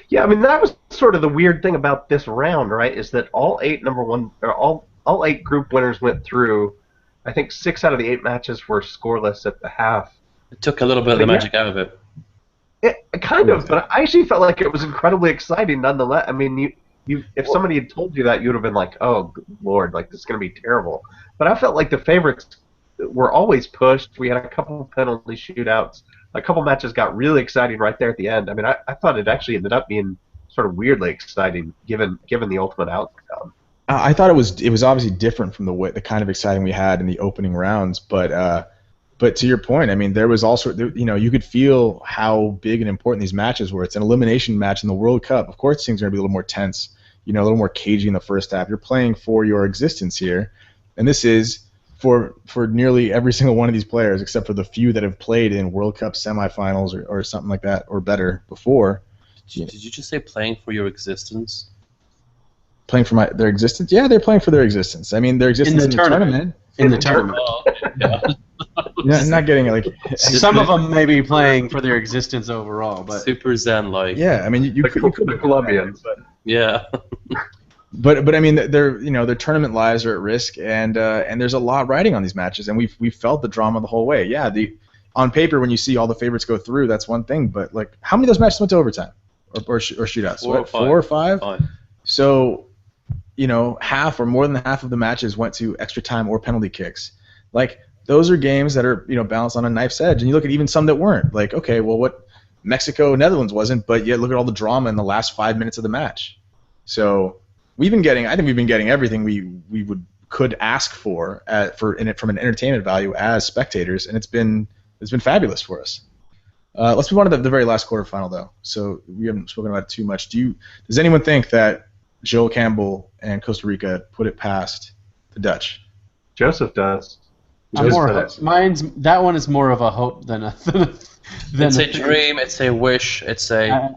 Yeah, I mean that was sort of the weird thing about this round, right? Is that all 8 group winners went through. I think 6 out of the 8 matches were scoreless at the half. It took a little bit of the magic out of it. Kind of, but I actually felt like it was incredibly exciting nonetheless. I mean, if somebody had told you that, you would have been like, oh, good Lord, like this is going to be terrible. But I felt like the favorites were always pushed. We had a couple of penalty shootouts. A couple matches got really exciting right there at the end. I mean, I thought it actually ended up being sort of weirdly exciting given the ultimate outcome. I thought it was obviously different from the kind of exciting we had in the opening rounds, But to your point, I mean, there was also, you could feel how big and important these matches were. It's an elimination match in the World Cup. Of course, things are going to be a little more tense, a little more cagey in the first half. You're playing for your existence here, and this is for nearly every single one of these players, except for the few that have played in World Cup semifinals or something like that or better before. Did you just say playing for your existence? Playing for their existence? Yeah, they're playing for their existence. I mean, their existence in the tournament. In the tournament. Yeah. Not getting it, like some of them may be playing for their existence overall, but super zen like. Yeah, I mean you could the Colombians, but yeah. but I mean their tournament lives are at risk, and there's a lot riding on these matches, and we've felt the drama the whole way. Yeah, on paper when you see all the favorites go through, that's one thing, but like how many of those matches went to overtime or shootouts? 4 or 5. 5. So half or more than half of the matches went to extra time or penalty kicks. Like those are games that are balanced on a knife's edge, and you look at even some that weren't. Like okay, well what Netherlands wasn't, but yet look at all the drama in the last 5 minutes of the match. So I think we've been getting everything we could ask for from an entertainment value as spectators, and it's been fabulous for us. Let's move on to the very last quarterfinal though. So we haven't spoken about it too much. Does anyone think that Joel Campbell and Costa Rica put it past the Dutch? Joseph does. That one is more of a hope than a it's a dream. It's a wish. It's a.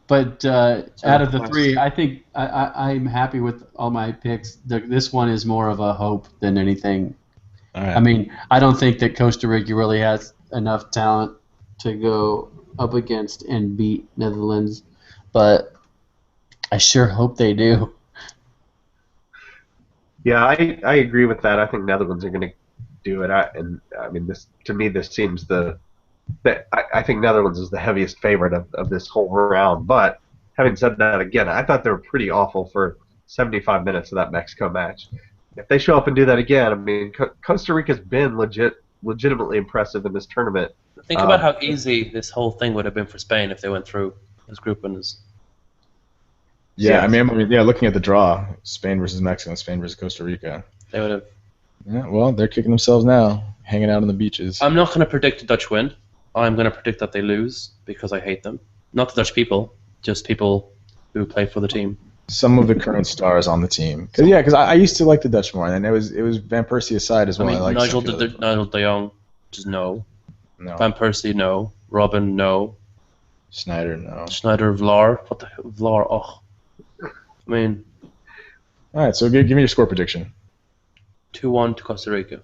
But out of the 3, I think I'm happy with all my picks. This one is more of a hope than anything. All right. I mean, I don't think that Costa Rica really has enough talent to go up against and beat Netherlands, but I sure hope they do. Yeah, I agree with that. I think Netherlands are going to do it. I mean, this seems I think Netherlands is the heaviest favorite of this whole round. But having said that, again, I thought they were pretty awful for 75 minutes of that Mexico match. If they show up and do that again, I mean, Costa Rica's been legitimately impressive in this tournament. Think about how easy this whole thing would have been for Spain if they went through as group winners. Yeah, I mean, looking at the draw, Spain versus Mexico, Spain versus Costa Rica. They would have. Yeah, well, they're kicking themselves now, hanging out on the beaches. I'm not going to predict a Dutch win. I'm going to predict that they lose because I hate them. Not the Dutch people, just people who play for the team. some of the current stars on the team. Because I used to like the Dutch more, and it was Van Persie aside as well. I mean, liked Nigel some of the other Nigel De Jong, just no. No. Van Persie, no. Robin, no. Snyder, no. Schneider, Vlaar. What the hell? Vlaar, oh. I mean, All right, so give me your score prediction. 2-1 to Costa Rica.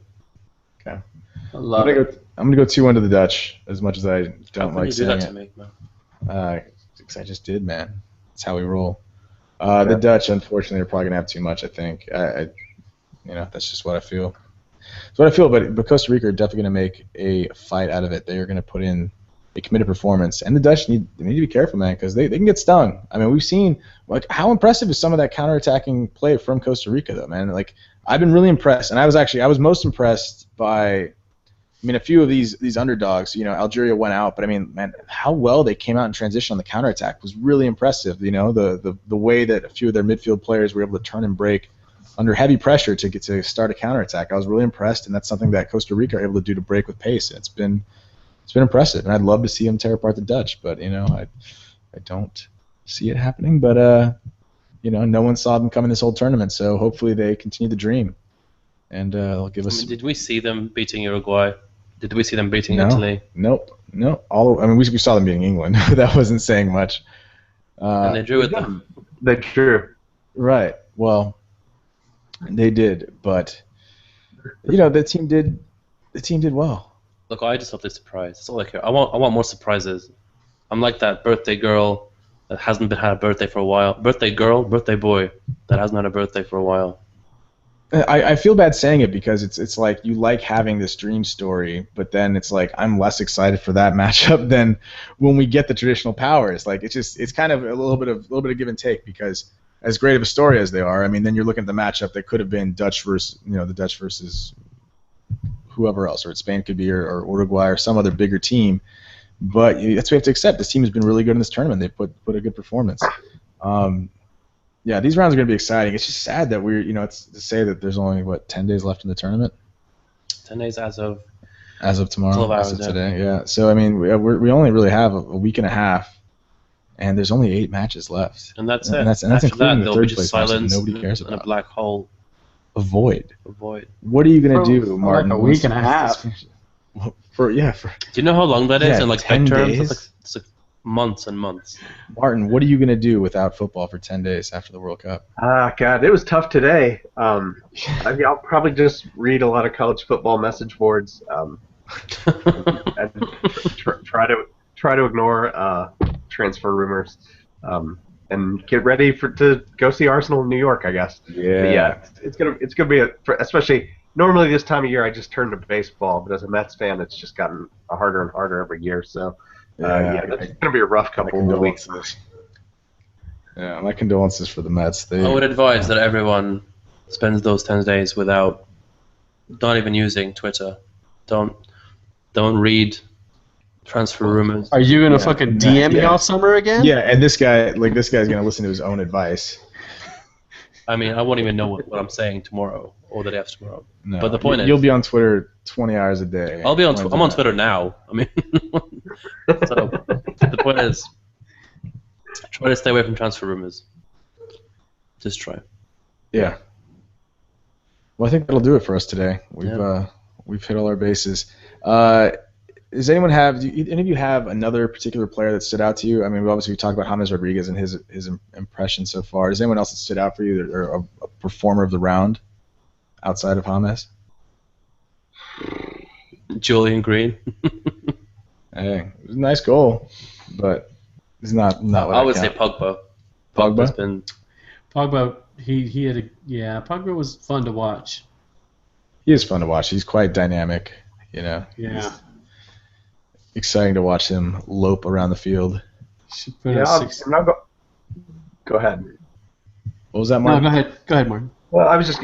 Okay. I love it. I'm gonna go 2-1 to the Dutch, as much as I How don't can like you do saying that to it. me, man? Because I just did, man. That's how we roll. The Dutch, unfortunately, are probably gonna have too much. I think. That's just what I feel. That's what I feel. But Costa Rica are definitely gonna make a fight out of it. They are gonna put in a committed performance, and the Dutch need to be careful, man, because they can get stung. I mean, we've seen how impressive is some of that counterattacking play from Costa Rica, though, man. Like, I've been really impressed, and I was most impressed by. I mean, a few of these underdogs, Algeria went out, but I mean, man, how well they came out in transition on the counterattack was really impressive. The way that a few of their midfield players were able to turn and break under heavy pressure to get to start a counterattack. I was really impressed, and that's something that Costa Rica are able to do to break with pace. It's been impressive, and I'd love to see them tear apart the Dutch, but I don't see it happening. But no one saw them coming this whole tournament, so hopefully they continue the dream, and they'll give us. Did we see them beating Uruguay? Did we see them beating Italy? Nope. We saw them beating England. That wasn't saying much. And they drew with them. They drew. Right. Well, they did, but the team did well. Look, I just hope they surprise. That's all I care. I want more surprises. I'm like that birthday girl that hasn't had a birthday for a while. Birthday girl, birthday boy that hasn't had a birthday for a while. I feel bad saying it because it's like you like having this dream story, but then it's like I'm less excited for that matchup than when we get the traditional powers. Like it's kind of a little bit of give and take, because as great of a story as they are, I mean, then you're looking at the matchup that could have been Dutch versus the Dutch versus whoever else, or Spain could be, or Uruguay, or some other bigger team. But that's what we have to accept. This team has been really good in this tournament. They put a good performance. Yeah, these rounds are going to be exciting. It's just sad that it's to say that there's only 10 days left in the tournament. 10 days as of tomorrow, 12 hours, as of today. Yeah. So I mean, we only really have a week and a half, and there's only 8 matches left. And that's it. And that's After including that, the third be place just match that silence nobody cares and a about. black hole. A void. What What are you going to do, Martin? Like a week and a half. Do Do you know how long that is in 10 terms? days? It's like months and months. Martin, what are you going to do without football for 10 days after the World Cup? God, it was tough today. I'll probably just read a lot of college football message boards and try to ignore transfer rumors, and get ready to go see Arsenal in New York, I guess. Yeah. But yeah, it's gonna be especially normally this time of year I just turn to baseball, but as a Mets fan, it's just gotten harder and harder every year. So. It's going to be a rough couple of weeks. Yeah, my condolences for the Mets. I would advise that everyone spends those 10 days without, not even using Twitter. Don't read transfer rumors. Are you gonna fucking DM me all summer again? Yeah, and this guy's going to listen to his own advice. I mean, I won't even know what I'm saying tomorrow or the day after tomorrow. No, but the point is, you'll be on Twitter 20 hours a day. I'm on Twitter now. I mean, so the point is, try to stay away from transfer rumors. Just try. Yeah. Well, I think that'll do it for us today. We've hit all our bases. Does anyone do any of you have another particular player that stood out to you? I mean, we talked about James Rodriguez and his impression so far. Is anyone else that stood out for you, or a performer of the round outside of James? Julian Green. Hey, it was a nice goal, but it's not what I would say Pogba. Pogba's been. Pogba, he had Pogba was fun to watch. He is fun to watch. He's quite dynamic, Yeah. Exciting to watch him lope around the field. Go ahead. What was that, No, Mark? go ahead, Martin. Well, I was just,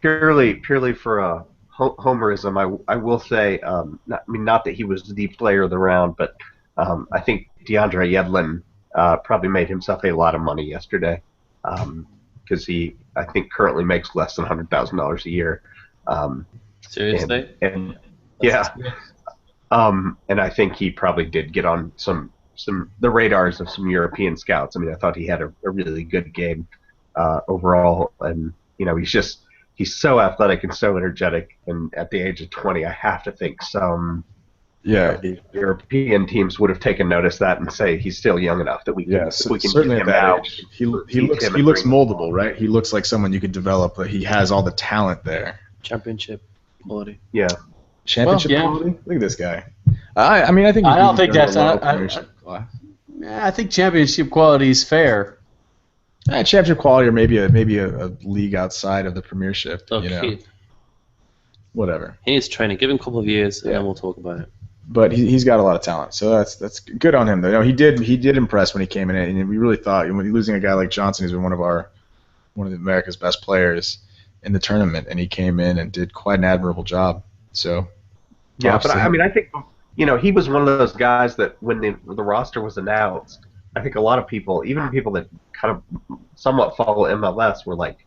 purely for homerism, I will say, not that he was the player of the round, but I think DeAndre Yedlin probably made himself a lot of money yesterday, because he, I think, currently makes less than $100,000 a year. Seriously? And yeah. And I think he probably did get on the radars of some European scouts. I mean, I thought he had a really good game. overall, and he's so athletic and so energetic. And at the age of 20, I have to think some the European teams would have taken notice of that and say he's still young enough that we can, we can certainly get at him that now. age. He looks moldable, right? He looks like someone you could develop. But he has all the talent there. Championship quality. Yeah. Championship quality. Look at this guy. I mean, I think I don't think that's. I I think championship quality is fair. Championship quality, or maybe a league outside of the Premiership. Okay. Whatever. He needs training. Give him a couple of years, and then we'll talk about it. But he's got a lot of talent, so that's good on him. Though he did impress when he came in, and we really thought when losing a guy like Johnson, who's been one of America's best players in the tournament, and he came in and did quite an admirable job. So yeah, but I mean, I think he was one of those guys that when the roster was announced, I think a lot of people, even people that kind of somewhat follow MLS, were like,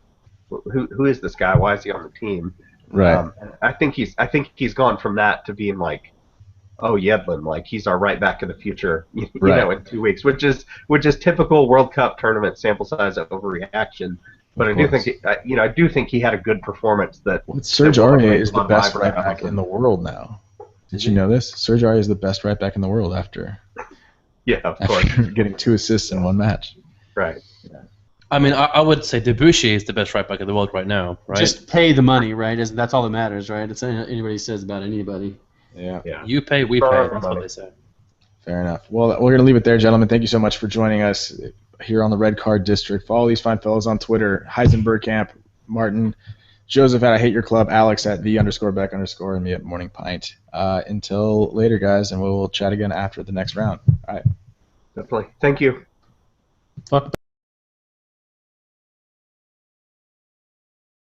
"Who is this guy? Why is he on the team?" Right. I think he's gone from that to being like, oh, Yedlin, like he's our right back of the future, in 2 weeks, which is typical World Cup tournament sample size overreaction. But I do think he had a good performance. Serge Aurier is the best right back in the world now. Did you know this? Serge Aurier is the best right back in the world after of course getting 2 assists in 1 match. Right. Yeah. I mean, I would say Debussy is the best right back in the world right now, right? Just pay the money, right? That's all that matters, right? It's anybody says about anybody. Yeah. You pay, we pay. That's what they say. Fair enough. Well, we're going to leave it there, gentlemen. Thank you so much for joining us here on the Red Card District. Follow these fine fellows on Twitter: Heisenberg Martin, Joseph at I Hate Your Club, Alex at _Beck_, and me at Morning Pint. Until later, guys, and we'll chat again after the next round. All right. Definitely. Thank you. Fuck.